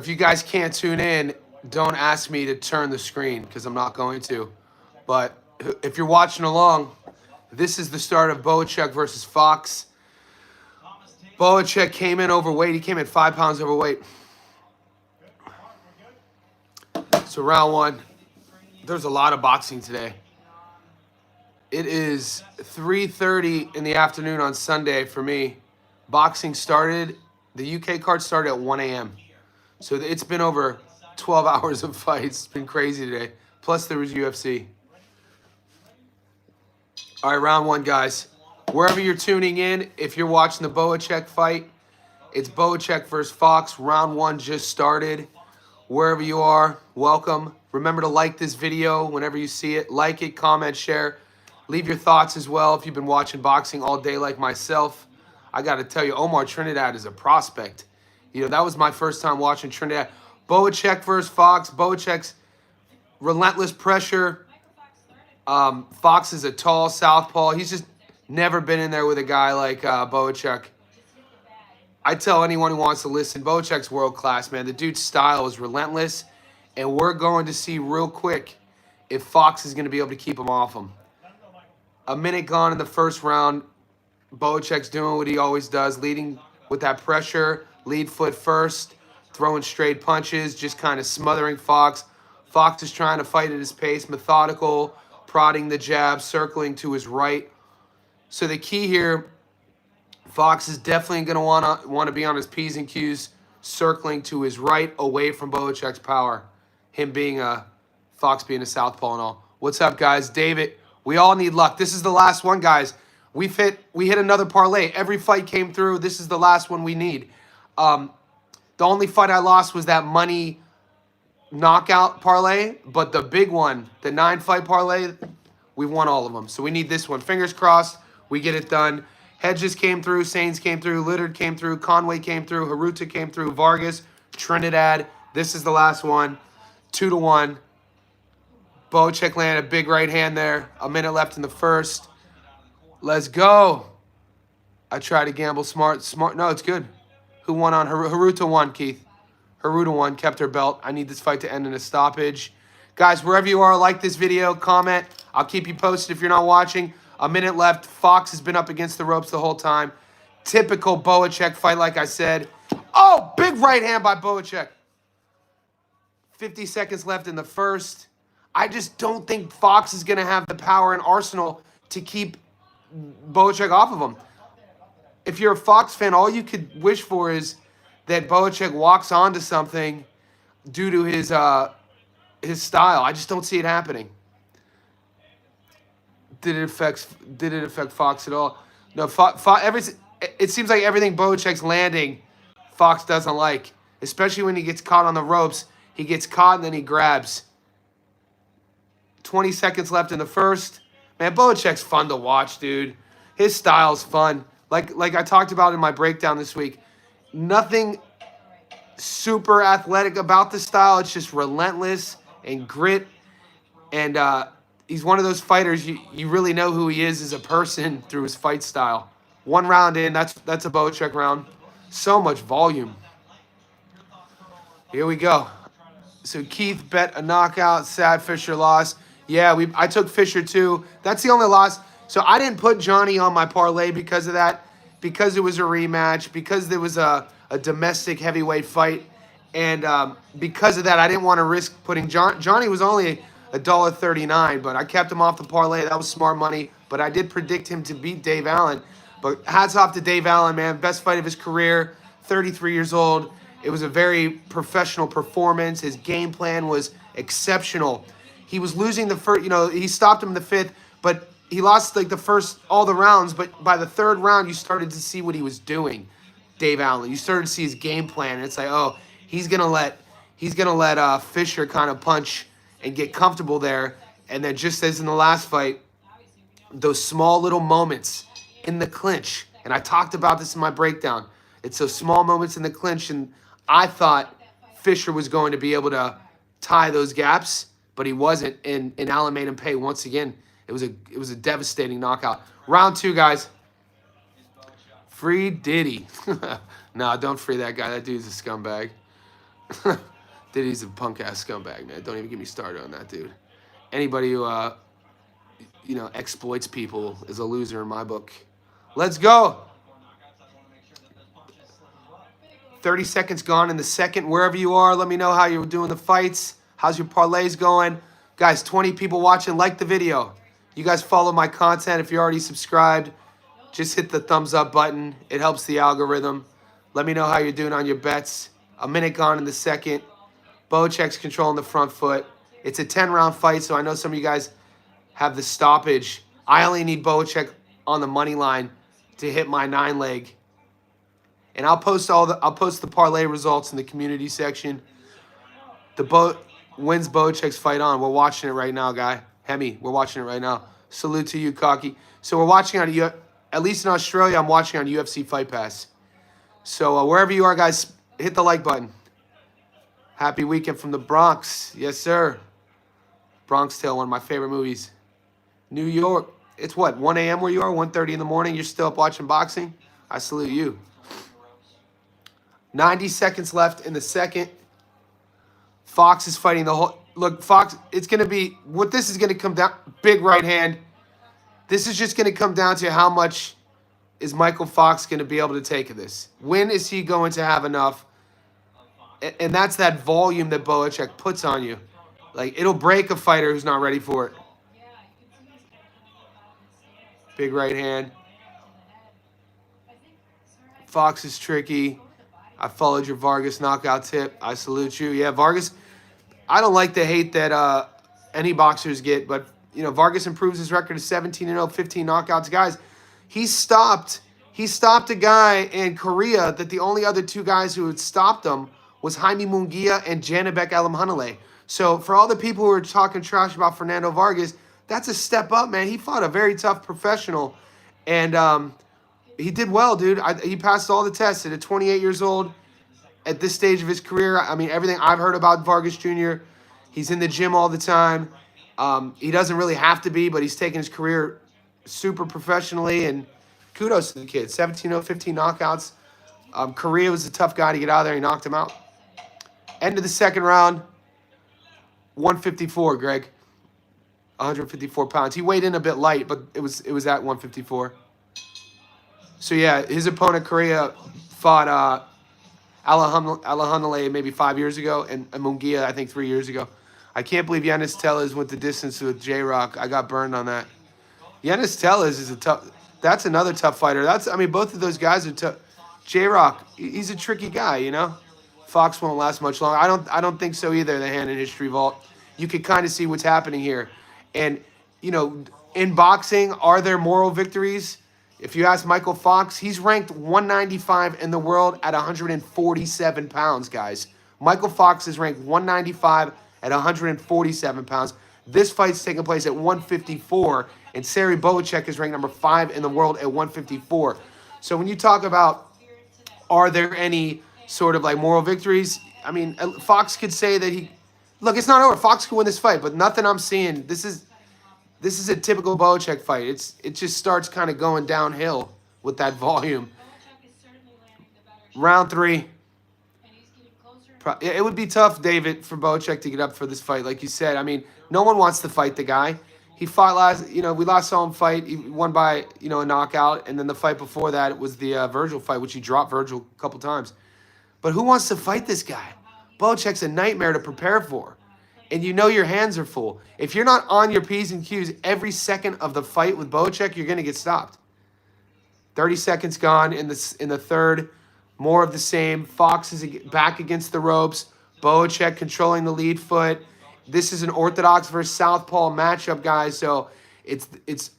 If you guys can't tune in, don't ask me to turn the screen because I'm not going to. But if you're watching along, this is the start of Bohachuk versus Fox. Bohachuk came in overweight. He came in 5 pounds overweight. So round one. There's a lot of boxing today. It is 3:30 in the afternoon on Sunday for me. Boxing started, the UK card started at 1 a.m. So it's been over 12 hours of fights. It's been crazy today. Plus there was UFC. All right, round one, guys. Wherever you're tuning in, if you're watching the Bohachuk fight, it's Bohachuk versus Fox. Round one just started. Wherever you are, welcome. Remember to like this video whenever you see it. Like it, comment, share. Leave your thoughts as well if you've been watching boxing all day like myself. I got to tell you, Omar Trinidad is a prospect. You know, that was my first time watching Trinidad. Bohachuk versus Fox. Bohachuk's relentless pressure. Fox is a tall southpaw. He's just never been in there with a guy like Bohachuk. I tell anyone who wants to listen, Bohachuk's world class, man. The dude's style is relentless, and we're going to see real quick if Fox is going to be able to keep him off him. A minute gone in the first round. Bohachuk's doing what he always does, leading with that pressure, lead foot first, throwing straight punches, just kind of smothering Fox. Fox is trying to fight at his pace, methodical, prodding the jab, circling to his right. So the key here, Fox is definitely going to want to be on his P's and Q's, circling to his right, away from Bohachuk's power. Him being Fox being a southpaw and all. What's up, guys? David, we all need luck. This is the last one, guys. We hit another parlay. Every fight came through. This is the last one we need. The only fight I lost was that money knockout parlay, but the big one, the 9-fight parlay, we won all of them. So we need this one. Fingers crossed, we get it done. Hedges came through, Sainz came through, Littard came through, Conway came through, Haruta came through, Vargas, Trinidad. This is the last one. 2-1. Bohachuk landed a big right hand there. A minute left in the first. Let's go. I tried to gamble smart. No, it's good. Who won on Haruta won, Keith. Haruta won, kept her belt. I need this fight to end in a stoppage. Guys, wherever you are, like this video, comment. I'll keep you posted if you're not watching. A minute left. Fox has been up against the ropes the whole time. Typical Bohachuk fight, like I said. Oh, big right hand by Bohachuk. 50 seconds left in the first. I just don't think Fox is going to have the power and arsenal to keep Bohachuk off of him. If you're a Fox fan, all you could wish for is that Bohachuk walks onto something due to his style. I just don't see it happening. Did it affect Fox at all? No. It seems like everything Bohachuk's landing, Fox doesn't like, especially when he gets caught on the ropes. He gets caught and then he grabs. 20 seconds left in the first. Man, Bohachuk's fun to watch, dude. His style's fun. Like I talked about in my breakdown this week. Nothing super athletic about the style. It's just relentless and grit. And he's one of those fighters you really know who he is as a person through his fight style. One round in, that's a Bohachuk round. So much volume. Here we go. So Keith bet a knockout. Sad Fisher lost. Yeah, I took Fisher too. That's the only loss. So I didn't put Johnny on my parlay because of that, because it was a rematch, because there was a domestic heavyweight fight, and because of that, I didn't want to risk putting Johnny was only $1.39, but I kept him off the parlay. That was smart money, but I did predict him to beat Dave Allen. But hats off to Dave Allen, man. Best fight of his career, 33 years old. It was a very professional performance. His game plan was exceptional. He was losing the first, he stopped him in the fifth, but he lost like the first, all the rounds. But by the third round, you started to see what he was doing, Dave Allen. You started to see his game plan. And it's like, oh, he's gonna let Fisher kind of punch and get comfortable there. And then just as in the last fight, those small little moments in the clinch. And I talked about this in my breakdown. It's those small moments in the clinch, and I thought Fisher was going to be able to tie those gaps, but he wasn't, and Allen made him pay once again. It was a devastating knockout. Round two, guys. Free Diddy. No, don't free that guy. That dude's a scumbag. Dude, he's a punk-ass scumbag, man. Don't even get me started on that, dude. Anybody who, exploits people is a loser in my book. Let's go. 30 seconds gone in the second. Wherever you are, let me know how you're doing the fights. How's your parlays going? Guys, 20 people watching. Like the video. You guys follow my content. If you're already subscribed, just hit the thumbs up button. It helps the algorithm. Let me know how you're doing on your bets. A minute gone in the second. Bohachuk's controlling the front foot. It's a 10-round fight, so I know some of you guys have the stoppage. I only need Bohachuk on the money line to hit my 9-leg. And I'll post the parlay results in the community section. When's Bohachuk's fight on? We're watching it right now, guy. Hemi, we're watching it right now. Salute to you, Cocky. So we're watching on at least in Australia, I'm watching on UFC Fight Pass. So wherever you are, guys, hit the like button. Happy weekend from the Bronx. Yes, sir. Bronx Tale, one of my favorite movies. New York. It's what, 1 a.m. where you are? 1:30 in the morning? You're still up watching boxing? I salute you. 90 seconds left in the second. Fox is fighting the whole... Look, Fox, it's going to be... What this is going to come down... Big right hand. This is just going to come down to how much is Michael Fox going to be able to take of this. When is he going to have enough? And that's that volume that Bohachuk puts on you. Like, it'll break a fighter who's not ready for it. Big right hand. Fox is tricky. I followed your Vargas knockout tip. I salute you. Yeah, Vargas, I don't like the hate that any boxers get, but, Vargas improves his record to 17-0, 15 knockouts. Guys, he stopped a guy in Korea that the only other two guys who had stopped him was Jaime Munguia and Janibek Alimhanale. So for all the people who are talking trash about Fernando Vargas, that's a step up, man. He fought a very tough professional, and he did well, dude. He passed all the tests at 28 years old. At this stage of his career, I mean, everything I've heard about Vargas Jr., he's in the gym all the time. He doesn't really have to be, but he's taking his career super professionally, and kudos to the kid. 17-0, 15 knockouts. Korea was a tough guy to get out of there. He knocked him out. End of the second round, 154, Greg. 154 pounds. He weighed in a bit light, but it was at 154. So, yeah, his opponent, Korea, fought Alimhanale maybe 5 years ago, and Munguia, I think, 3 years ago. I can't believe Yanis Tellez went the distance with J-Rock. I got burned on that. Yanis Tellez is a tough... That's another tough fighter. Both of those guys are tough. J-Rock, he's a tricky guy, Fox won't last much longer. I don't think so either, the Hand in History Vault. You can kind of see what's happening here. And, in boxing, are there moral victories? If you ask Michael Fox, he's ranked 195 in the world at 147 pounds, guys. Michael Fox is ranked 195 at 147 pounds. This fight's taking place at 154, and Serhii Bohachuk is ranked number 5 in the world at 154. So when you talk about, are there any sort of like moral victories? I mean, Fox could say that he... Look, it's not over. Fox could win this fight, but nothing I'm seeing. This is a typical Bohachuk fight. It just starts kind of going downhill with that volume. Round 3. It would be tough, David, for Bohachuk to get up for this fight, like you said. I mean, no one wants to fight the guy. He fought we last saw him fight. He won by, a knockout, and then the fight before that was the Virgil fight, which he dropped Virgil a couple times. But who wants to fight this guy? Bohachuk's a nightmare to prepare for. And your hands are full. If you're not on your P's and Q's every second of the fight with Bohachuk, you're going to get stopped. 30 seconds gone in the third. More of the same. Fox is back against the ropes. Bohachuk controlling the lead foot. This is an orthodox versus southpaw matchup, guys. So it's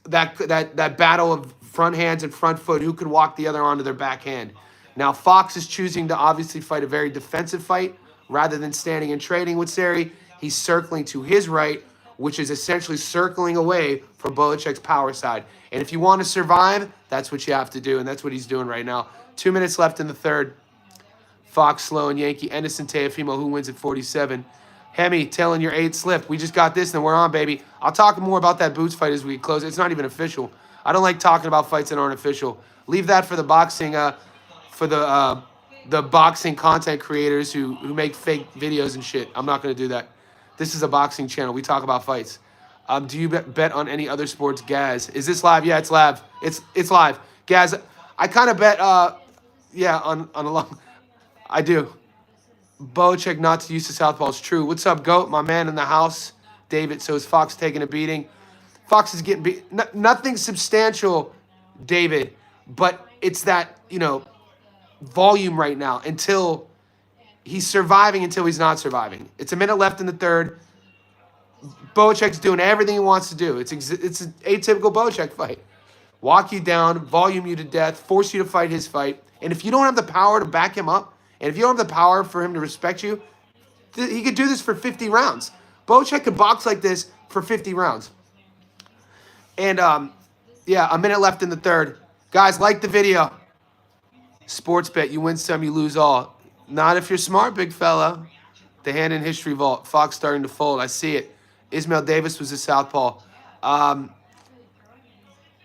that battle of front hands and front foot. Who could walk the other onto their backhand? Now, Fox is choosing to obviously fight a very defensive fight rather than standing and trading with Serhii. He's circling to his right, which is essentially circling away from Bohachuk's power side. And if you want to survive, that's what you have to do, and that's what he's doing right now. 2 minutes left in the third. Fox slow and Yankee. Edison Teofimo, who wins at 47. Hemi, telling your 8 slip. We just got this, and we're on, baby. I'll talk more about that Boots fight as we close. It's not even official. I don't like talking about fights that aren't official. Leave that for the boxing, for the the boxing content creators who make fake videos and shit. I'm not going to do that. This is a boxing channel. We talk about fights. Do you bet on any other sports, Gaz? Is this live? Yeah, it's live. It's live. Gaz, I kind of bet, yeah, on a long, I do. Bohachuk not to use the southpaw is true. What's up, GOAT? My man in the house, David. So is Fox taking a beating? Fox is getting beat. Nothing substantial, David, but it's that, volume right now until he's surviving until he's not surviving. It's a minute left in the third. Bohachuk's doing everything he wants to do. It's an atypical Bohachuk fight. Walk you down, volume you to death, force you to fight his fight. And if you don't have the power to back him up, and if you don't have the power for him to respect you, he could do this for 50 rounds. Bohachuk could box like this for 50 rounds. And, yeah, a minute left in the third. Guys, like the video. Sports bet, you win some, you lose all. Not if you're smart, big fella. The hand in history vault. Fox starting to fold. I see it. Ismail Davis was a southpaw. I'd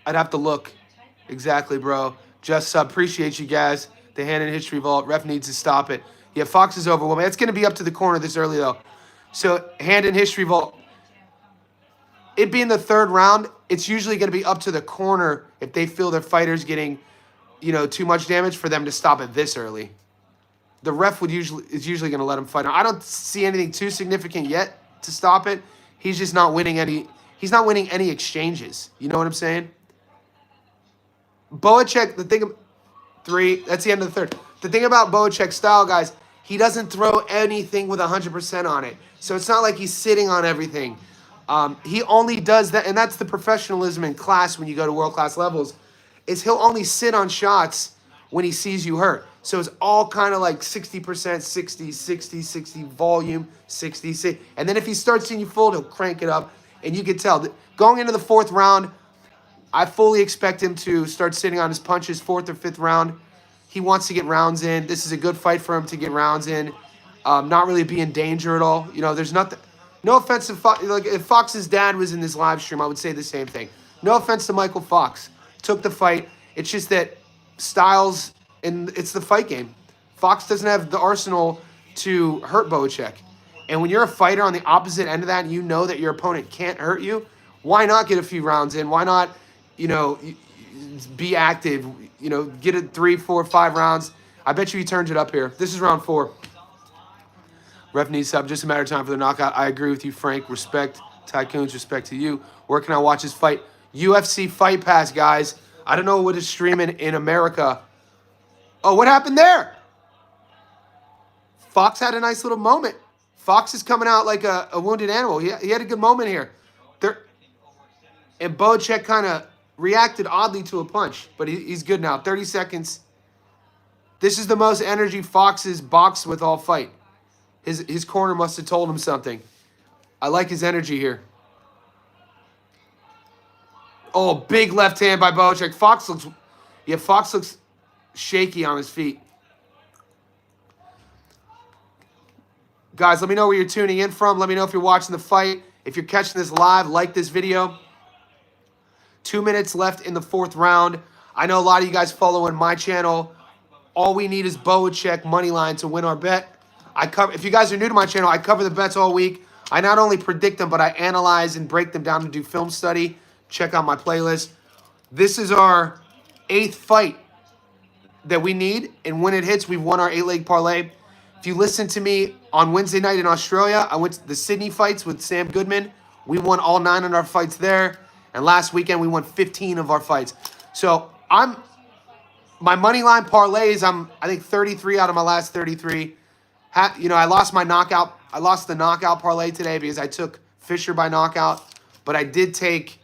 have to look. Exactly, bro. Just appreciate you guys. The hand in history vault. Ref needs to stop it. Yeah, Fox is overwhelming. It's going to be up to the corner this early, though. So, hand in history vault. It being the third round, it's usually going to be up to the corner if they feel their fighter's getting, too much damage for them to stop it this early. The ref is usually going to let him fight. Now, I don't see anything too significant yet to stop it. He's just not winning any. He's not winning any exchanges. You know what I'm saying? Bohachuk, the thing of three, that's the end of the third. The thing about Bohachuk's style, guys, he doesn't throw anything with 100% on it. So it's not like he's sitting on everything. He only does that, and that's the professionalism in class when you go to world-class levels, is he'll only sit on shots when he sees you hurt. So it's all kind of like 60%, 60, 60, 60, volume, 60, 60. And then if he starts seeing you fold, he'll crank it up. And you can tell that going into the fourth round, I fully expect him to start sitting on his punches, fourth or fifth round. He wants to get rounds in. This is a good fight for him to get rounds in. Not really be in danger at all. There's nothing. No offense to Fox. Like if Fox's dad was in this live stream, I would say the same thing. No offense to Michael Fox. Took the fight. It's just that Styles, and it's the fight game. Fox doesn't have the arsenal to hurt Bohachuk. And when you're a fighter on the opposite end of that and you know that your opponent can't hurt you, why not get a few rounds in? Why not, be active, get it 3, 4, 5 rounds. I bet you he turns it up here. This is round 4. Ref needs sub. Just a matter of time for the knockout. I agree with you, Frank. Respect. Tycoons, respect to you. Where can I watch this fight? UFC Fight Pass, guys. I don't know what is streaming in America. Oh, what happened there? Fox had a nice little moment. Fox is coming out like a wounded animal. He had a good moment here. And Bohachuk kind of reacted oddly to a punch, but he's good now. 30 seconds. This is the most energy Fox has boxed with all fight. His corner must have told him something. I like his energy here. Oh, big left hand by Bohachuk. Fox looks shaky on his feet. Guys, let me know where you're tuning in from. Let me know if you're watching the fight. If you're catching this live, like this video. 2 minutes left in the fourth round. I know a lot of you guys following my channel. All we need is Bohachuk money line to win our bet. If you guys are new to my channel, I cover the bets all week. I not only predict them, but I analyze and break them down and do film study. Check out my playlist. This is our 8th fight that we need, and when it hits, we've won our 8-leg parlay. If you listen to me on Wednesday night in Australia, I went to the Sydney fights with Sam Goodman. We won all 9 of our fights there, and last weekend we won 15 of our fights. So my money line parlays, I think 33 out of my last 33. I lost my knockout. I lost the knockout parlay today because I took Fisher by knockout, but I did take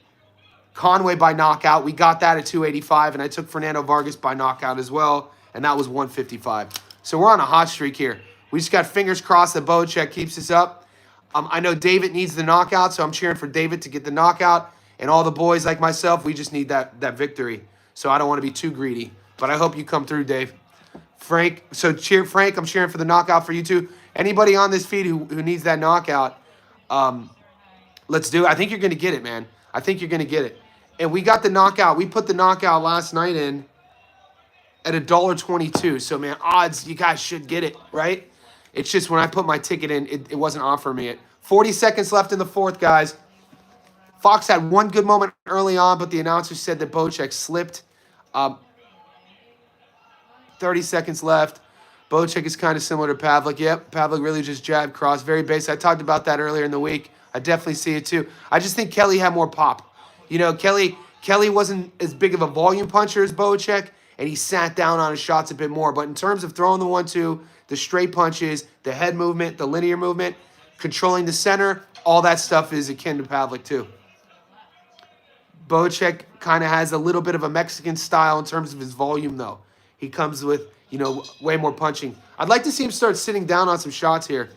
Conway by knockout. We got that at 285, and I took Fernando Vargas by knockout as well, and that was 155. So we're on a hot streak here. We just got fingers crossed that Bohachuk keeps us up. I know David needs the knockout, so I'm cheering for David to get the knockout, and all the boys like myself, we just need that victory. So I don't want to be too greedy, but I hope you come through, Dave. Frank, so cheer Frank. I'm cheering for the knockout for you too. Anybody on this feed who needs that knockout, let's do it. I think you're going to get it, man. I think you're going to get it. And we got the knockout. We put the knockout last night in. at $1.22. So, man, odds, you guys should get it, right? It's just when I put my ticket in, it wasn't offering me it. 40 seconds left in the fourth, guys. Fox had one good moment early on, but the announcer said that Bohachuk slipped. 30 seconds left. Bohachuk is kind of similar to Pavlik. Yep, Pavlik really just jabbed cross. Very basic. I talked about that earlier in the week. I definitely see it too. I just think Kelly had more pop. You know, Kelly wasn't as big of a volume puncher as Bohachuk, and he sat down on his shots a bit more. But in terms of throwing the 1-2, the straight punches, the head movement, the linear movement, controlling the center, all that stuff is akin to Pavlik too. Bohachuk kind of has a little bit of a Mexican style in terms of his volume, though. He comes with, you know, way more punching. I'd like to see him start sitting down on some shots here.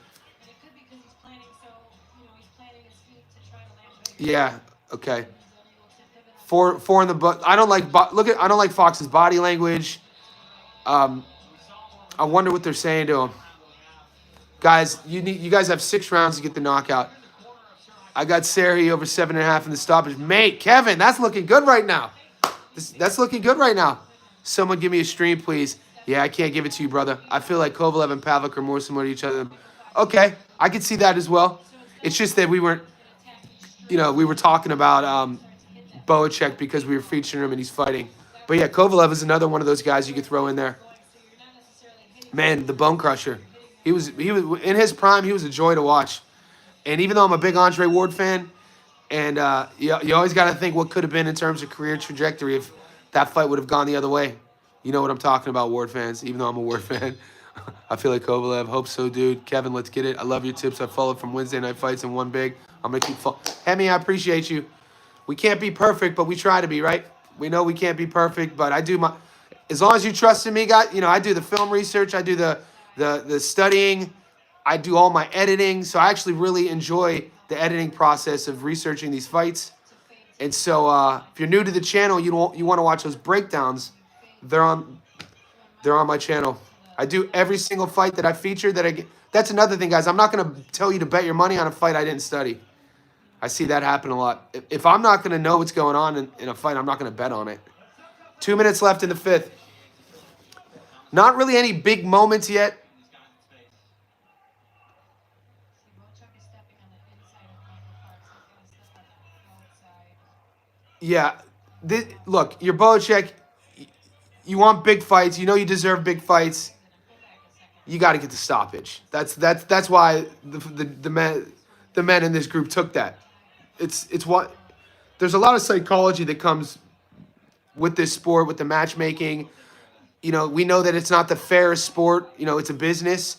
Yeah. Okay. Four in the butt. I don't like. I don't like Fox's body language. I wonder what they're saying to him. Guys, you guys have 6 rounds to get the knockout. I got Serhii over 7.5 in the stoppage. Mate, Kevin, that's looking good right now. That's looking good right now. Someone give me a stream, please. Yeah, I can't give it to you, brother. I feel like Kovalev and Pavlik are more similar to each other. Okay, I could see that as well. It's just that we weren't, you know, we were talking about Bohachuk because we were featuring him and he's fighting. But yeah, Kovalev is another one of those guys you could throw in there. Man, the bone crusher. He was in his prime. He was a joy to watch. And even though I'm a big Andre Ward fan, and you always got to think what could have been in terms of career trajectory if that fight would have gone the other way. You know what I'm talking about, Ward fans, even though I'm a Ward fan. I feel like Kovalev. Hope so, dude. Kevin, let's get it. I love your tips. I followed from Wednesday night fights and one big. I'm going to keep following. Hemi, I appreciate you. We can't be perfect, but we try to be, right? We know we can't be perfect, but I do my – as long as you trust in me, guys, you know, I do the film research. I do the studying. I do all my editing. So I actually really enjoy the editing process of researching these fights. And so if you're new to the channel, you want to watch those breakdowns, they're on my channel. I do every single fight that I feature that I get. That's another thing, guys. I'm not going to tell you to bet your money on a fight I didn't study. I see that happen a lot. If I'm not going to know what's going on in a fight, I'm not going to bet on it. 2 minutes left in the fifth. Not really any big moments yet. Yeah. Look, you're Bohachuk. You want big fights. You know you deserve big fights. You got to get the stoppage. That's why the men in this group took that. It's what there's a lot of psychology that comes with this sport, with the matchmaking. You know, we know that it's not the fairest sport. You know, it's a business.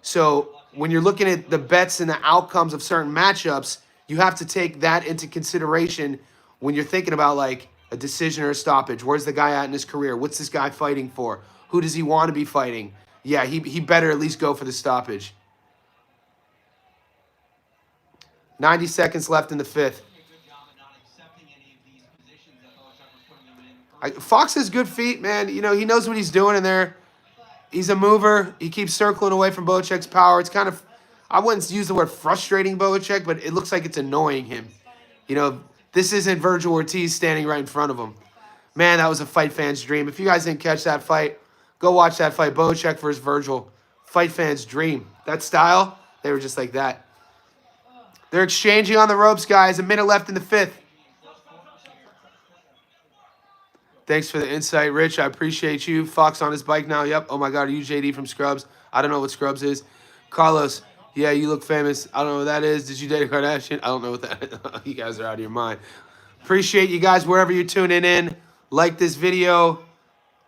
So when you're looking at the bets and the outcomes of certain matchups, you have to take that into consideration when you're thinking about like a decision or a stoppage. Where's the guy at in his career? What's this guy fighting for? Who does he want to be fighting? Yeah, he better at least go for the stoppage. 90 seconds left in the fifth. Fox has good feet, man. You know, he knows what he's doing in there. He's a mover. He keeps circling away from Bohachuk's power. It's kind of, I wouldn't use the word frustrating Bohachuk, but it looks like it's annoying him. You know, this isn't Virgil Ortiz standing right in front of him. Man, that was a fight fan's dream. If you guys didn't catch that fight, go watch that fight. Bohachuk versus Virgil. Fight fan's dream. That style, they were just like that. They're exchanging on the ropes, guys. A minute left in the fifth. Thanks for the insight, Rich. I appreciate you. Fox on his bike now. Yep. Oh, my God. Are you JD from Scrubs? I don't know what Scrubs is. Carlos. Yeah, you look famous. I don't know what that is. Did you date a Kardashian? I don't know what that is. You guys are out of your mind. Appreciate you guys wherever you're tuning in. Like this video.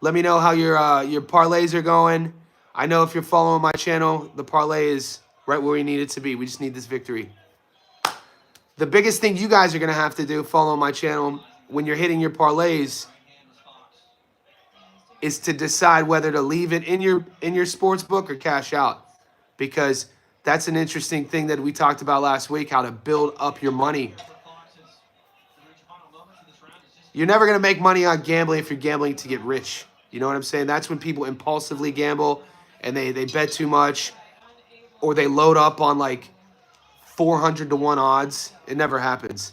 Let me know how your parlays are going. I know if you're following my channel, the parlay is right where we need it to be. We just need this victory. The biggest thing you guys are going to have to do following my channel when you're hitting your parlays is to decide whether to leave it in your sports book or cash out, because that's an interesting thing that we talked about last week, how to build up your money. You're never going to make money on gambling if you're gambling to get rich. You know what I'm saying? That's when people impulsively gamble and they bet too much, or they load up on like 400 to 1 odds. It never happens.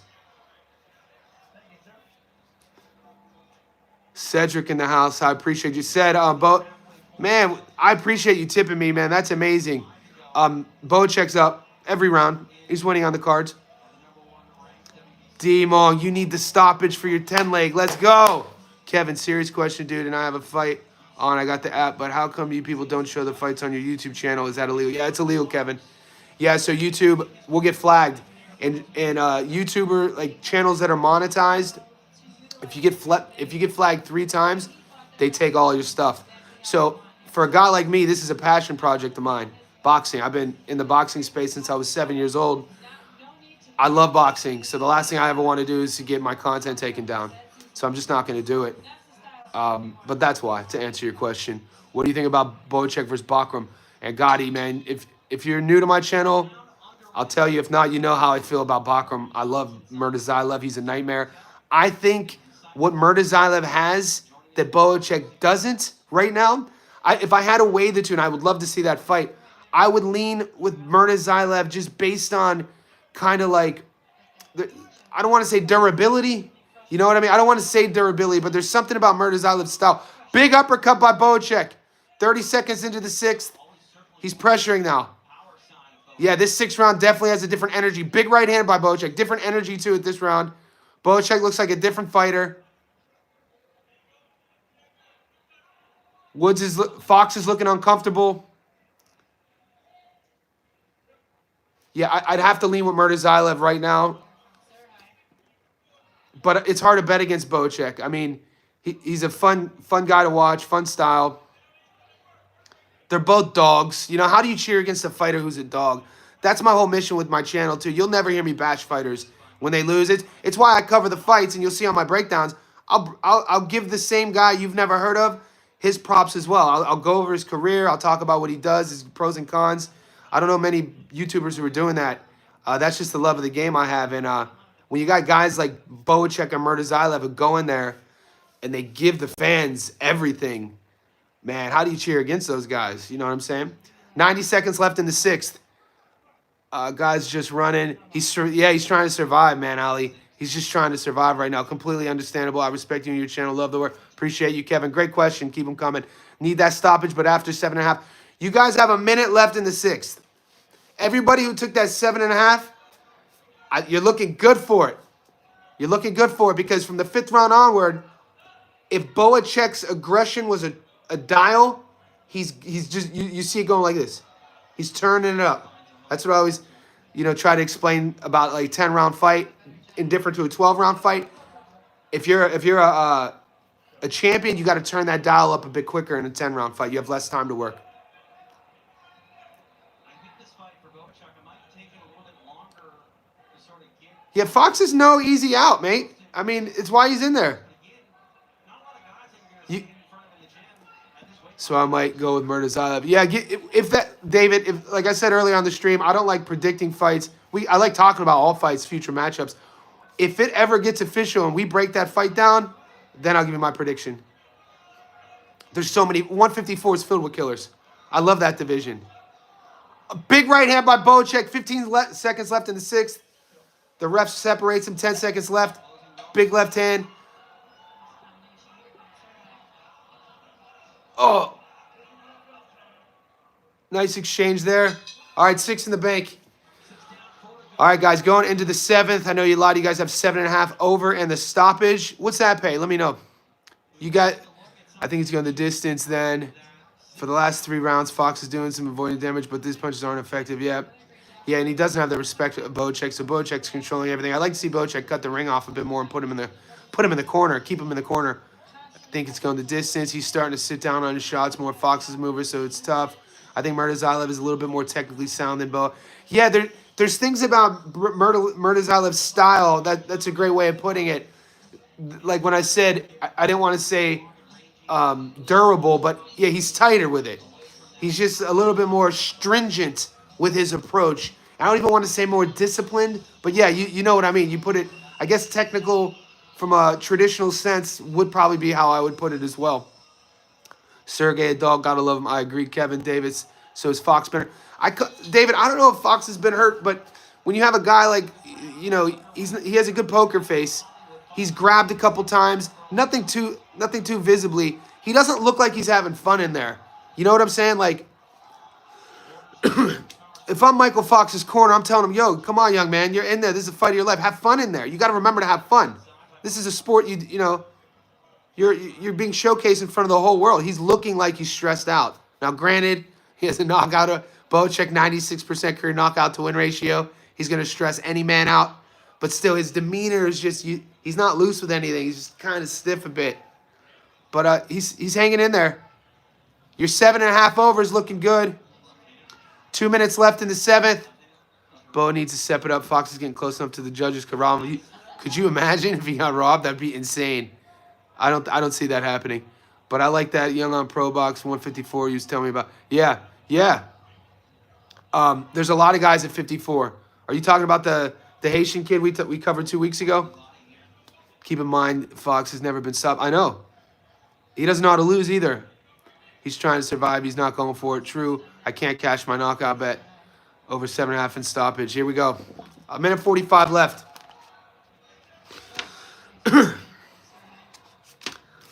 Cedric in the house. I appreciate you. Said, man, I appreciate you tipping me, man. That's amazing. Bohachuk's up every round. He's winning on the cards. D-Mong, you need the stoppage for your 10 leg. Let's go. Kevin, serious question, dude. And I have a fight on. I got the app, but how come you people don't show the fights on your YouTube channel? Is that illegal? Yeah, it's illegal, Kevin. Yeah, so YouTube will get flagged. And YouTuber, like channels that are monetized, if you get flagged 3 times, they take all your stuff. So for a guy like me, this is a passion project of mine. Boxing. I've been in the boxing space since I was 7 years old. I love boxing, so the last thing I ever want to do is to get my content taken down. So I'm just not going to do it. But that's why, to answer your question. What do you think about Bohachuk versus Bakram? And Gotti, man, if you're new to my channel, I'll tell you. If not, you know how I feel about Bakram. I love Murtazaev. He's a nightmare. I think what Murtazaev has that Bohachuk doesn't right now, if I had to weigh the two, and I would love to see that fight, I would lean with Murtazaev just based on kind of like, I don't want to say durability. You know what I mean? I don't want to say durability, but there's something about Murtazaev's style. Big uppercut by Bohachuk. 30 seconds into the 6th. He's pressuring now. Yeah, this 6th round definitely has a different energy. Big right hand by Bohachuk. Different energy, too, at this round. Bohachuk looks like a different fighter. Fox is looking uncomfortable. Yeah, I'd have to lean with Murtazaev right now. But it's hard to bet against Bohachuk. I mean, he's a fun guy to watch, fun style. They're both dogs. You know, how do you cheer against a fighter who's a dog? That's my whole mission with my channel, too. You'll never hear me bash fighters when they lose. It's why I cover the fights, and you'll see on my breakdowns, I'll give the same guy you've never heard of his props as well. I'll go over his career. I'll talk about what he does, his pros and cons. I don't know many YouTubers who are doing that. That's just the love of the game I have. And when you got guys like Bohachuk and Murtazaev who go in there and they give the fans everything, man, how do you cheer against those guys? You know what I'm saying? 90 seconds left in the 6th. Guy's just running. He's trying to survive, man, Ali. He's just trying to survive right now. Completely understandable. I respect you and your channel. Love the work. Appreciate you, Kevin. Great question. Keep them coming. Need that stoppage, but after 7.5. You guys have a minute left in the 6th. Everybody who took that 7.5, you're looking good for it. You're looking good for it because from the 5th round onward, if Bohachuk's aggression was a dial, he's just you see it going like this. He's turning it up. That's what I always, try to explain about like 10-round fight, indifferent to a 12-round fight. If you're a champion, you got to turn that dial up a bit quicker in a 10-round fight. You have less time to work. Yeah, Fox is no easy out, mate. I mean, it's why he's in there. So I might go with Murtazaev. Yeah, David, like I said earlier on the stream, I don't like predicting fights. I like talking about all fights, future matchups. If it ever gets official and we break that fight down, then I'll give you my prediction. There's so many. 154 is filled with killers. I love that division. A big right hand by Bohachuk. 15 seconds left in the 6th. The ref separates him. 10 seconds left. Big left hand. Oh. Nice exchange there. All right, 6 in the bank. All right, guys, going into the 7th. I know a lot of you guys have 7.5 over and the stoppage. What's that pay? Let me know. I think he's going the distance then. For the last 3 rounds, Fox is doing some avoiding damage, but these punches aren't effective yet. Yeah, and he doesn't have the respect of Bohachuk, so Bohachuk's controlling everything. I'd like to see Bohachuk cut the ring off a bit more and put him in the corner, keep him in the corner. I think it's going the distance. He's starting to sit down on his shots, more Fox's mover, so it's tough. I think Murtazaev is a little bit more technically sound than Bo. Yeah, there's things about Murtazaev's style that's a great way of putting it. Like when I said, I didn't want to say durable, but yeah, he's tighter with it. He's just a little bit more stringent with his approach. I don't even want to say more disciplined, but yeah, you know what I mean. You put it, I guess technical from a traditional sense would probably be how I would put it as well. Sergey, a dog, gotta love him. I agree, Kevin Davis. So is Fox been hurt? David, I don't know if Fox has been hurt, but when you have a guy like, he has a good poker face. He's grabbed a couple times. Nothing too visibly. He doesn't look like he's having fun in there. You know what I'm saying? Like, if I'm Michael Fox's corner, I'm telling him, yo, come on, young man. You're in there. This is a fight of your life. Have fun in there. You got to remember to have fun. This is a sport, you know, you're being showcased in front of the whole world. He's looking like he's stressed out. Now, granted, he has a knockout. Bohachuk, 96% career knockout to win ratio. He's going to stress any man out. But still, his demeanor is just, he's not loose with anything. He's just kind of stiff a bit. But he's hanging in there. Your 7.5 overs looking good. 2 minutes left in the 7th. Bo needs to step it up. Fox is getting close enough to the judges. Could you imagine if he got robbed? That'd be insane. I don't see that happening. But I like that Young on Pro Box 154 you was telling me about. Yeah. There's a lot of guys at 54. Are you talking about the Haitian kid we covered 2 weeks ago? Keep in mind, Fox has never been stopped. I know. He doesn't know how to lose either. He's trying to survive. He's not going for it. True. I can't cash my knockout bet. Over 7.5 in stoppage. Here we go. 1:45 left.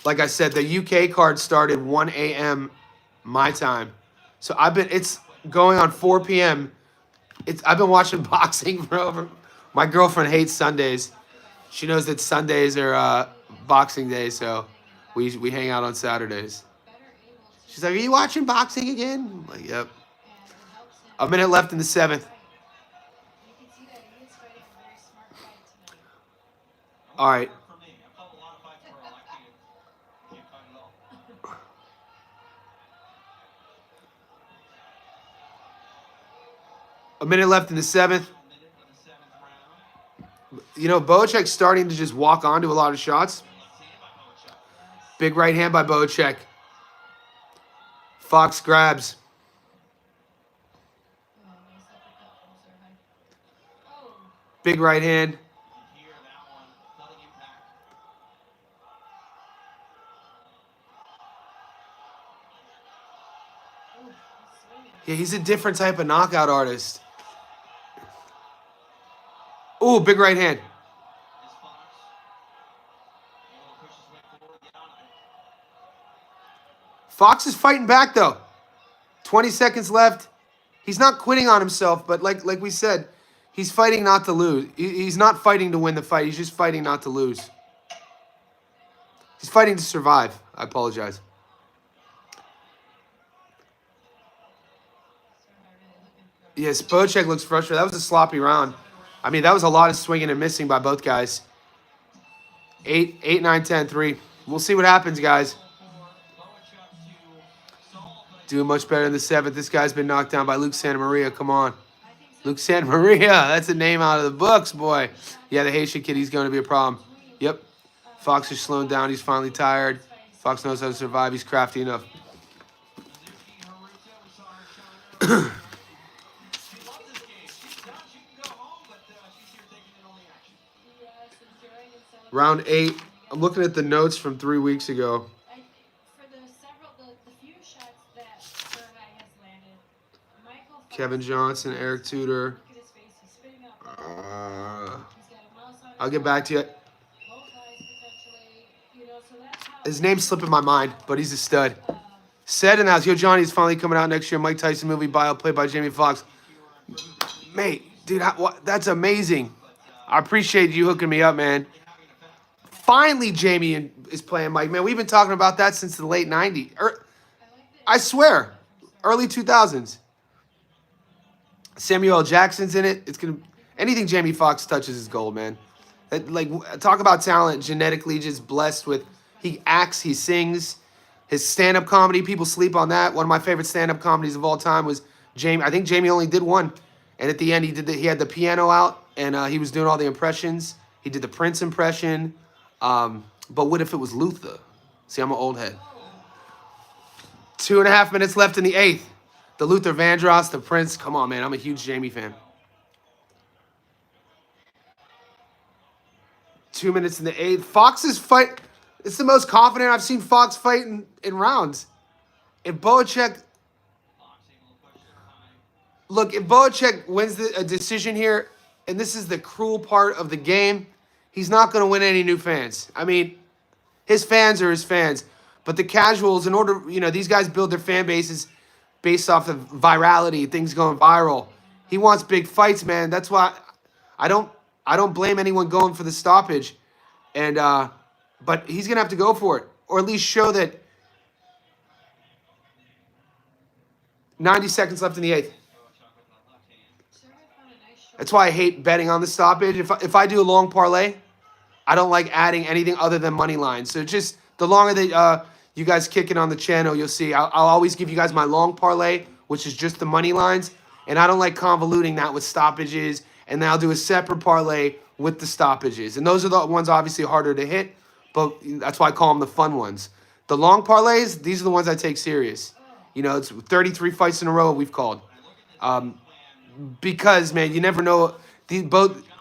Like I said, the UK card started 1 a.m. my time. So it's going on 4 p.m. I've been watching boxing for over. My girlfriend hates Sundays. She knows that Sundays are boxing days, so we hang out on Saturdays. She's like, are you watching boxing again? I'm like, yep. 1 minute left in the 7th. All right. A minute left in the 7th. You know, Bohachuk's starting to just walk onto a lot of shots. Big right hand by Bohachuk. Fox grabs. Big right hand. Yeah, he's a different type of knockout artist. Ooh, big right hand. Fox is fighting back, though. 20 seconds left. He's not quitting on himself, but like we said, he's fighting not to lose. He's not fighting to win the fight. He's just fighting not to lose. He's fighting to survive. I apologize. Yes, Bohachuk looks frustrated. That was a sloppy round. I mean, that was a lot of swinging and missing by both guys. 8, 9, 10, 3. We'll see what happens, guys. Doing much better in the 7th. This guy's been knocked down by Luke Santamaria. Come on. Luke Santamaria. That's a name out of the books, boy. Yeah, the Haitian kid, he's going to be a problem. Yep. Fox is slowing down. He's finally tired. Fox knows how to survive. He's crafty enough. Round 8. I'm looking at the notes from 3 weeks ago. Kevin Johnson, Eric Tudor. I'll get back to you. His name's slipping my mind, but he's a stud. Said in the house, yo, Johnny's finally coming out next year. Mike Tyson movie bio played by Jamie Foxx. Mate, dude, that's amazing. I appreciate you hooking me up, man. Finally, Jamie is playing Mike. Man, we've been talking about that since the late 90s. I swear, early 2000s. Samuel L. Jackson's in it. It's gonna anything Jamie Foxx touches is gold, man. Talk about talent, genetically just blessed with. He acts, he sings. His stand-up comedy, people sleep on that. One of my favorite stand-up comedies of all time was Jamie. I think Jamie only did one, and at the end he had the piano out and he was doing all the impressions. He did the Prince impression. But what if it was Luther? See, I'm an old head. 2.5 minutes left in the 8th. The Luther Vandross, the Prince. Come on, man. I'm a huge Jamie fan. 2 minutes in the 8th. Fox's fight. It's the most confident I've seen Fox fight in rounds. If Bohachuk. Look, if Bohachuk wins a decision here, and this is the cruel part of the game, he's not going to win any new fans. I mean, his fans are his fans. But the casuals, in order, these guys build their fan bases based off of virality, things going viral. He wants big fights, man. That's why I don't blame anyone going for the stoppage. And but he's going to have to go for it, or at least show that 90 seconds left in the 8th. That's why I hate betting on the stoppage. If I do a long parlay, I don't like adding anything other than money lines. So just the longer that you guys kick it on the channel, you'll see. I'll always give you guys my long parlay, which is just the money lines. And I don't like convoluting that with stoppages. And then I'll do a separate parlay with the stoppages. And those are the ones obviously harder to hit. But that's why I call them the fun ones. The long parlays, these are the ones I take serious. It's 33 fights in a row we've called. Because, man, you never know.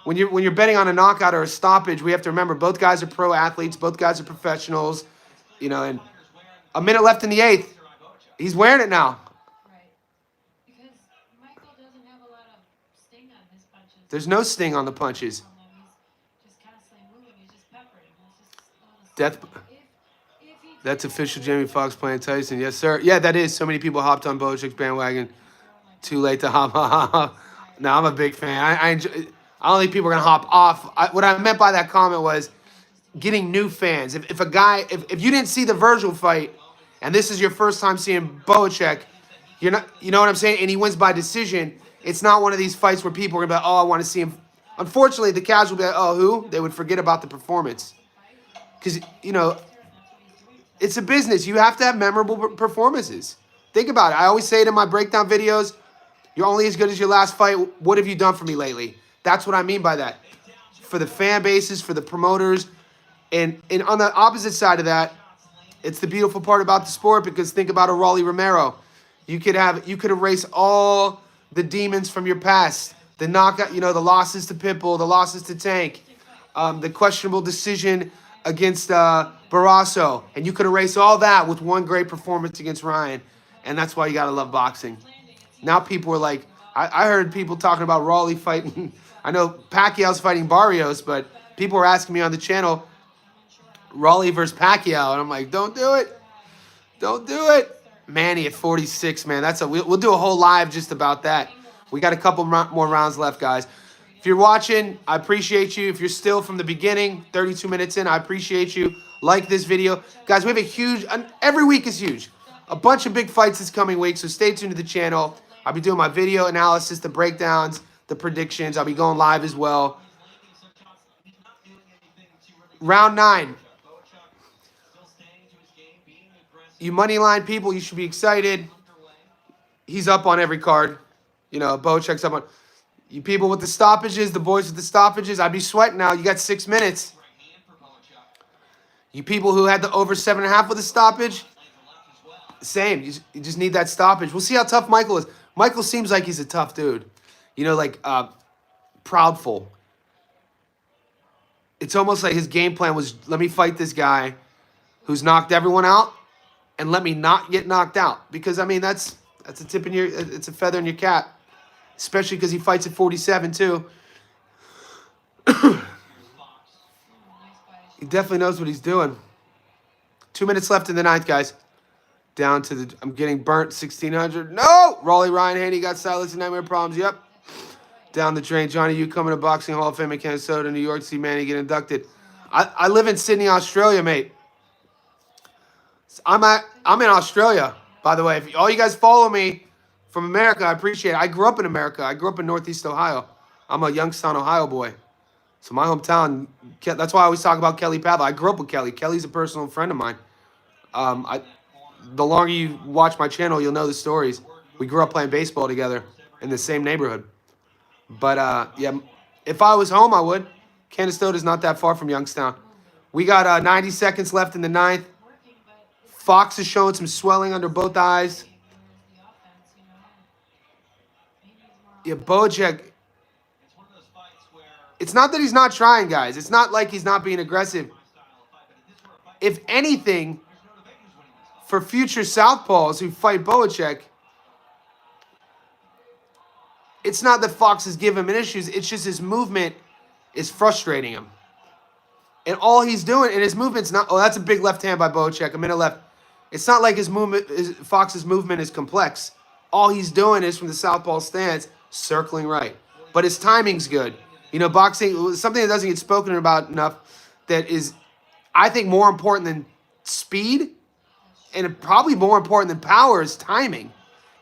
When you're betting on a knockout or a stoppage, we have to remember both guys are pro athletes. Both guys are professionals. And a minute left in the 8th. He's wearing it now. Right. Because Michael doesn't have a lot of sting on his punches. There's no sting on the punches. He's just constantly moving. He's just peppering. It's just That's official Jamie Foxx playing Tyson. Yes, sir. Yeah, that is. So many people hopped on Bohachuk's bandwagon. Too late to hop off. No, I'm a big fan. I don't think people are going to hop off. What I meant by that comment was getting new fans. If a guy, if you didn't see the Virgil fight, and this is your first time seeing Bohachuk, you're not, you know what I'm saying? And he wins by decision. It's not one of these fights where people are going to be like, oh, I want to see him. Unfortunately, the casual will be like, oh, who? They would forget about the performance. Because, it's a business. You have to have memorable performances. Think about it. I always say it in my breakdown videos, you're only as good as your last fight. What have you done for me lately? That's what I mean by that. For the fan bases, for the promoters. And on the opposite side of that, it's the beautiful part about the sport, because think about a Rolly Romero. You could erase all the demons from your past. The knockout, the losses to Pitbull, the losses to Tank, the questionable decision against Barrasso. And you could erase all that with one great performance against Ryan. And that's why you got to love boxing. Now people are like, I heard people talking about Rolly fighting. I know Pacquiao's fighting Barrios, but people were asking me on the channel, Rolly versus Pacquiao. And I'm like, don't do it. Don't do it. Manny at 46, man. We'll do a whole live just about that. We got a couple more rounds left, guys. If you're watching, I appreciate you. If you're still from the beginning, 32 minutes in, I appreciate you. Like this video. Guys, we have a huge, every week is huge. A bunch of big fights this coming week, so stay tuned to the channel. I'll be doing my video analysis, the breakdowns, the predictions. I'll be going live as well. Round 9. You money line people, you should be excited. He's up on every card. Bohachuk's up on. You people with the stoppages, the boys with the stoppages, I'd be sweating now. You got 6 minutes. You people who had the over 7.5 with the stoppage, same. You just need that stoppage. We'll see how tough Michael is. Michael seems like he's a tough dude. Proudful. It's almost like his game plan was, let me fight this guy who's knocked everyone out and let me not get knocked out. Because, that's a tip in it's a feather in your cap. Especially because he fights at 47, too. He definitely knows what he's doing. 2 minutes left in the 9th, guys. Down to I'm getting burnt, 1,600. No! Rolly Ryan Haney got silence and nightmare problems. Yep. Down the drain. Johnny, you coming to Boxing Hall of Fame in Minnesota, New York, see Manny get inducted. I live in Sydney, Australia, mate. I'm in Australia, by the way. If all you guys follow me from America, I appreciate it. I grew up in America. I grew up in Northeast Ohio. I'm a Youngstown, Ohio boy. So my hometown, that's why I always talk about Kelly Paddle. I grew up with Kelly. Kelly's a personal friend of mine. The longer you watch my channel, you'll know the stories. We grew up playing baseball together in the same neighborhood. But, yeah, if I was home, I would. Canastota is not that far from Youngstown. We got 90 seconds left in the 9th. Fox is showing some swelling under both eyes. Yeah, Bohachuk. It's not that he's not trying, guys. It's not like he's not being aggressive. If anything, for future southpaws who fight Bohachuk, it's not that Fox is giving him issues. It's just his movement is frustrating him. And all he's doing, and his movement's not, oh, that's a big left hand by Bohachuk, a minute left. It's not like Fox's movement is complex. All he's doing is from the southpaw stance, circling right. But his timing's good. You know, boxing, something that doesn't get spoken about enough that is, I think, more important than speed and probably more important than power is timing.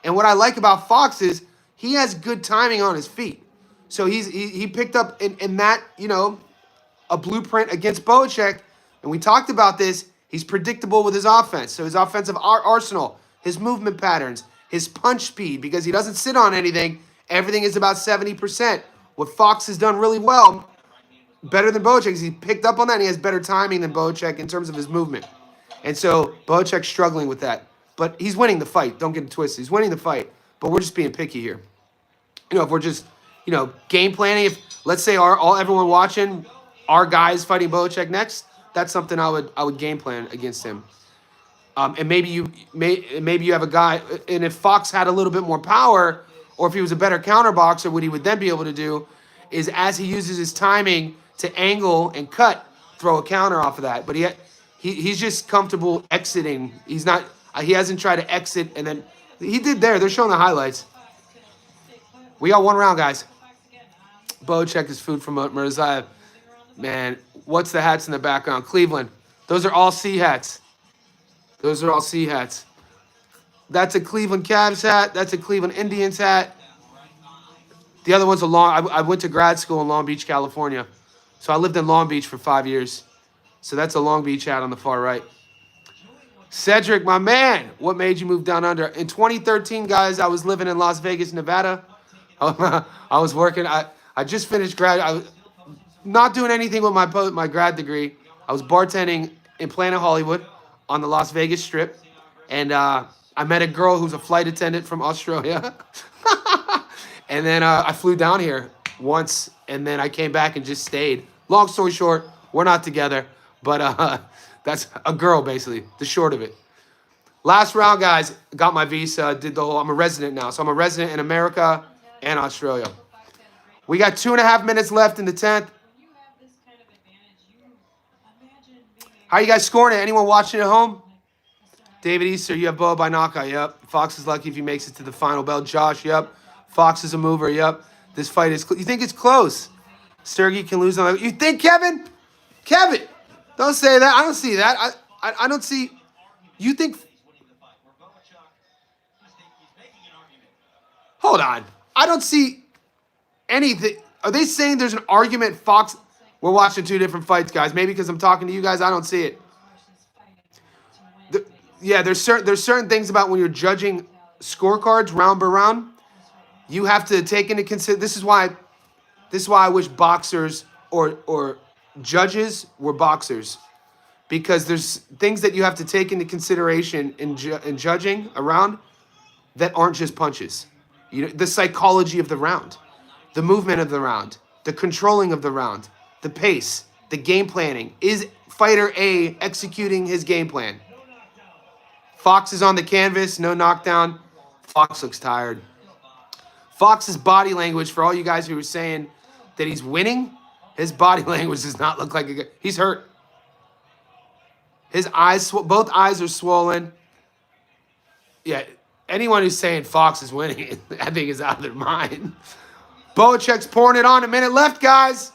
And what I like about Fox is he has good timing on his feet. So he picked up in that, you know, a blueprint against Bohachuk, and we talked about this. He's predictable with his offense. So his offensive arsenal, his movement patterns, his punch speed, because he doesn't sit on anything. Everything is about 70%. What Fox has done really well, better than Bohachuk, is he picked up on that, and he has better timing than Bohachuk in terms of his movement. And so Bohachuk's struggling with that. But he's winning the fight. Don't get it twisted. He's winning the fight. But we're just being picky here. You know, if we're just, you know, game planning, if let's say everyone watching, our guys fighting Bohachuk next, that's something I would game plan against him. And maybe you have a guy, and if Fox had a little bit more power, or if he was a better counter boxer, what he would then be able to do is, as he uses his timing to angle and cut, throw a counter off of that. But he's just comfortable exiting. He's not. He hasn't tried to exit, and then he did there. They're showing the highlights. We got one round, guys. Bohachuk is food from Mirzaev. Man, what's the hats in the background? Cleveland. Those are all C hats. Those are all C hats. That's a Cleveland Cavs hat. That's a Cleveland Indians hat. The other one's a I went to grad school in Long Beach, California. So I lived in Long Beach for 5 years. So that's a Long Beach hat on the far right. Cedric, my man, what made you move down under? In 2013, guys, I was living in Las Vegas, Nevada. I was working. I just finished grad. I was not doing anything with my grad degree. I was bartending in Planet Hollywood on the Las Vegas Strip. And I met a girl who's a flight attendant from Australia. And then I flew down here once, and then I came back and just stayed. Long story short, we're not together, but that's a girl, basically, the short of it. Last round, guys, got my visa, did the whole, I'm a resident now. So I'm a resident in America and Australia. We got 2.5 minutes left in the 10th. How you guys scoring it? Anyone watching at home? David Easter, you have Boa by knockout, yep. Fox is lucky if he makes it to the final bell. Josh, yep. Fox is a mover, yep. This fight is, you think it's close? Serhii can lose on that. You think, Kevin? Kevin, don't say that. I don't see that. I don't see, you think, hold on. I don't see anything. Are they saying there's an argument Fox, we're watching two different fights, guys. Maybe because I'm talking to you guys, I don't see it. Yeah, there's certain things about when you're judging scorecards round by round, you have to take into consideration. This is why I wish boxers or judges were boxers, because there's things that you have to take into consideration in judging a round that aren't just punches. You know, the psychology of the round, the movement of the round, the controlling of the round, the pace, the game planning. Is fighter A executing his game plan? Fox is on the canvas, no knockdown. Fox looks tired. Fox's body language, for all you guys who were saying that he's winning, his body language does not look like he's hurt. His eyes, both eyes are swollen. Yeah, anyone who's saying Fox is winning, I think is out of their mind. Bohachuk's pouring it on. A minute left, guys.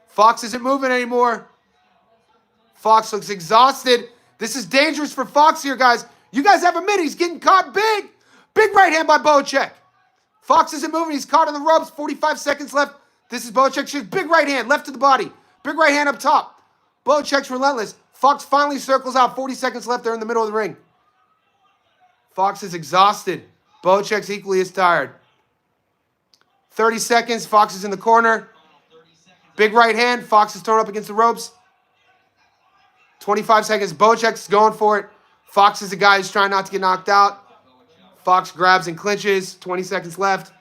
Fox isn't moving anymore. Fox looks exhausted. This is dangerous for Fox here, guys. You guys have a minute. He's getting caught big. Big right hand by Bohachuk. Fox isn't moving. He's caught on the ropes. 45 seconds left. This is Bohachuk. Big right hand left to the body. Big right hand up top. Bohachuk's relentless. Fox finally circles out. 40 seconds left. They're in the middle of the ring. Fox is exhausted. Bohachuk's equally as tired. 30 seconds. Fox is in the corner. Big right hand. Fox is thrown up against the ropes. 25 seconds. Bohachuk's going for it. Fox is the guy who's trying not to get knocked out. Fox grabs and clinches. 20 seconds left.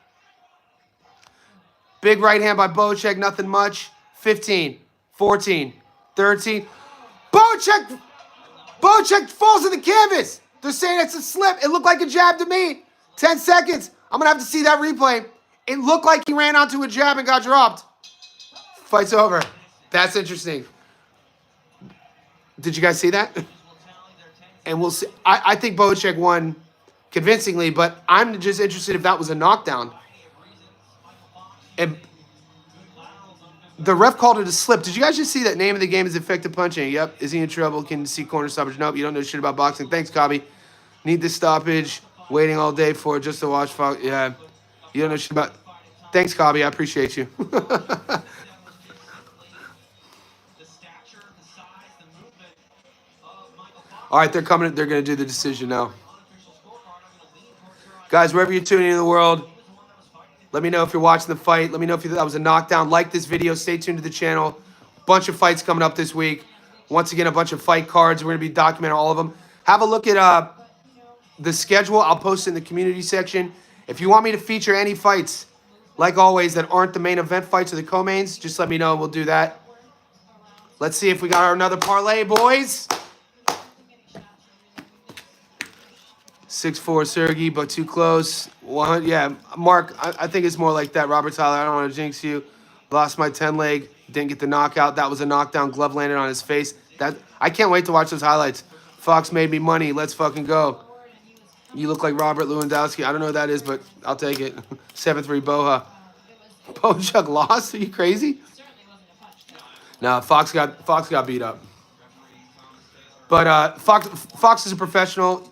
Big right hand by Bohachuk. Nothing much. 15, 14, 13. Bohachuk falls in the canvas. They're saying it's a slip. It looked like a jab to me. 10 seconds. I'm going to have to see that replay. It looked like he ran onto a jab and got dropped. Fight's over. That's interesting. Did you guys see that? And we'll see. I think Bohachuk won convincingly, but I'm just interested if that was a knockdown. And the ref called it a slip. Did you guys just see that name of the game is effective punching? Yep. Is he in trouble? Can see corner stoppage? Nope. You don't know shit about boxing. Thanks, Cobby. Need this stoppage. Waiting all day for it just to watch. Yeah. You don't know shit about. Thanks, Cobby. I appreciate you. All right, they're coming. They're going to do the decision now. Guys, wherever you're tuning in the world, let me know if you're watching the fight. Let me know if you thought that was a knockdown. Like this video. Stay tuned to the channel. Bunch of fights coming up this week. Once again, a bunch of fight cards. We're going to be documenting all of them. Have a look at the schedule. I'll post it in the community section. If you want me to feature any fights, like always, that aren't the main event fights or the co-mains, just let me know and we'll do that. Let's see if we got another parlay, boys. 6'4" Serhii, but too close. Yeah, Mark, I think it's more like that. Robert Tyler, I don't want to jinx you. Lost my 10 leg. Didn't get the knockout. That was a knockdown. Glove landed on his face. I can't wait to watch those highlights. Fox made me money. Let's fucking go. You look like Robert Lewandowski. I don't know who that is, but I'll take it. 7-3 Boha. Bohachuk lost? Are you crazy? No, Fox got beat up. But Fox is a professional.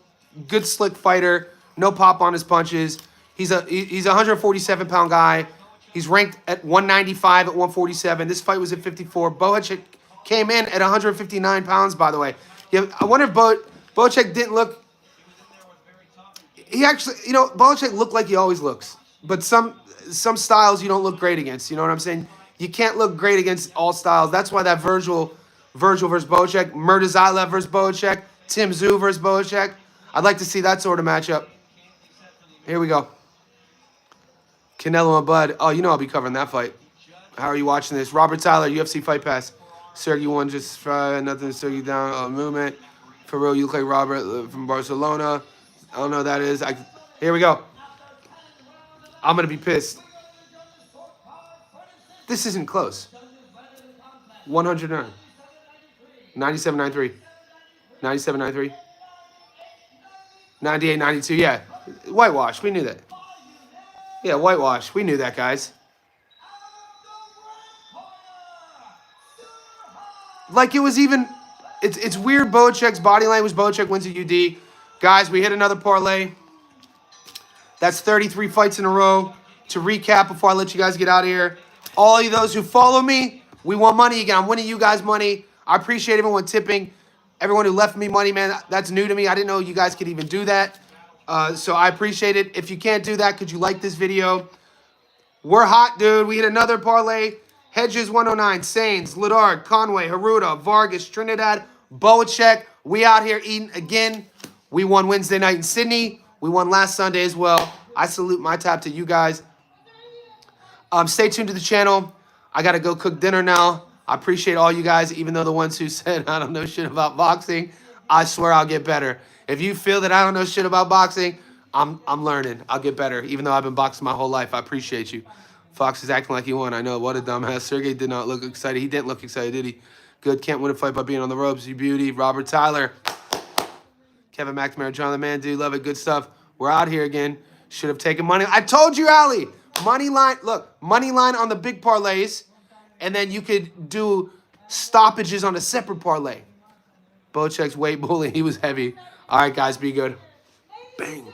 Good slick fighter, no pop on his punches. He's a 147-pound guy. He's ranked at 195 at 147. This fight was at 54. Bohachuk came in at 159 pounds, by the way. Yeah, I wonder if Bohachuk didn't look. He actually, Bohachuk looked like he always looks. But some styles you don't look great against. You know what I'm saying? You can't look great against all styles. That's why that Virgil versus Bohachuk, Murtazaev versus Bohachuk, Tim Tszyu versus Bohachuk. I'd like to see that sort of matchup. Here we go. Canelo and Bud. Oh, I'll be covering that fight. How are you watching this? Robert Tyler, UFC Fight Pass. Serhii won just nothing. Serhii down movement. For real, you look like Robert from Barcelona. I don't know who that is. Here we go. I'm going to be pissed. This isn't close. 109. 97.93. 97.93. 98-92, yeah. Whitewash, we knew that. Yeah, whitewash. We knew that, guys. Like, it was even... It's weird, Bohachuk's body language. Bohachuk wins a UD. Guys, we hit another parlay. That's 33 fights in a row. To recap, before I let you guys get out of here, all of those who follow me, we won money again. I'm winning you guys money. I appreciate everyone tipping. Everyone who left me money, man, that's new to me. I didn't know you guys could even do that. So I appreciate it. If you can't do that, could you like this video? We're hot, dude. We hit another parlay. Hedges 109, Sains, Ledard, Conway, Haruta, Vargas, Trinidad, Bohachuk. We out here eating again. We won Wednesday night in Sydney. We won last Sunday as well. I salute my tap to you guys. Stay tuned to the channel. I got to go cook dinner now. I appreciate all you guys, even though the ones who said I don't know shit about boxing, I swear I'll get better. If you feel that I don't know shit about boxing, I'm learning. I'll get better, even though I've been boxing my whole life. I appreciate you. Fox is acting like he won. I know. What a dumbass. Sergey did not look excited. He didn't look excited, did he? Good. Can't win a fight by being on the ropes. You beauty. Robert Tyler. Kevin McNamara. John the Man. Dude, love it. Good stuff. We're out here again. Should have taken money. I told you, Ali. Money line. Look, money line on the big parlays. And then you could do stoppages on a separate parlay. Bohachuk's weight bully. He was heavy. All right, guys. Be good. Bang.